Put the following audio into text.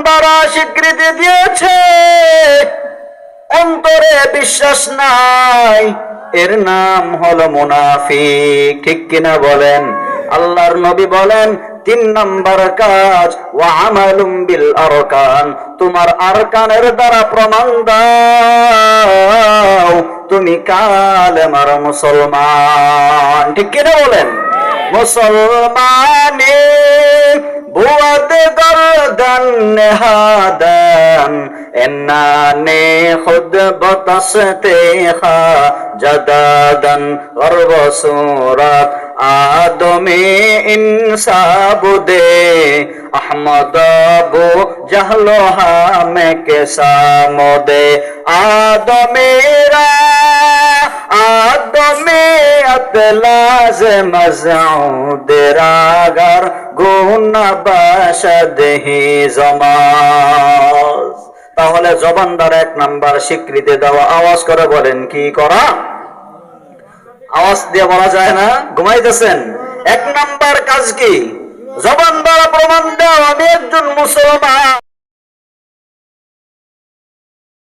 দ্বারা স্বীকৃতি দিয়েছে, অন্তরে বিশ্বাস নাই, এর নাম হলো মুনাফিক। ঠিক কিনা বলেন? আল্লাহর নবী বলেন 3 নাম্বার কাজ ওয়া আমালুম বিল আরকান, তোমার আরকানের দ্বারা প্রমাণ দাও তুমি কালেমার মুসলমান। ঠিক কিনা বলেন? মুসলমানে বুয়াদ গর্দান নেহাদান এন্নানে খুদ বতসতে খা জাদাদান গর্ব সুরাত আদমে ইনসাবুদে আহমদ আবু জাহলো হামে কে সামদে আদমেরা আদমে আতলাজ মজউদের আগার গুনা বাশদহি জমাজ। তাহলে জবান দ্বারা 1 নাম্বার স্বীকৃতি দেওয়া। আওয়াজ করে বলেন কি করা? আওয়াজ দিয়ে বলা যায় না? ঘুমাইতেছেন? 1 নাম্বার কাজ কি? জবান দ্বারা প্রমাণ দাও আমি একজন মুসলমান।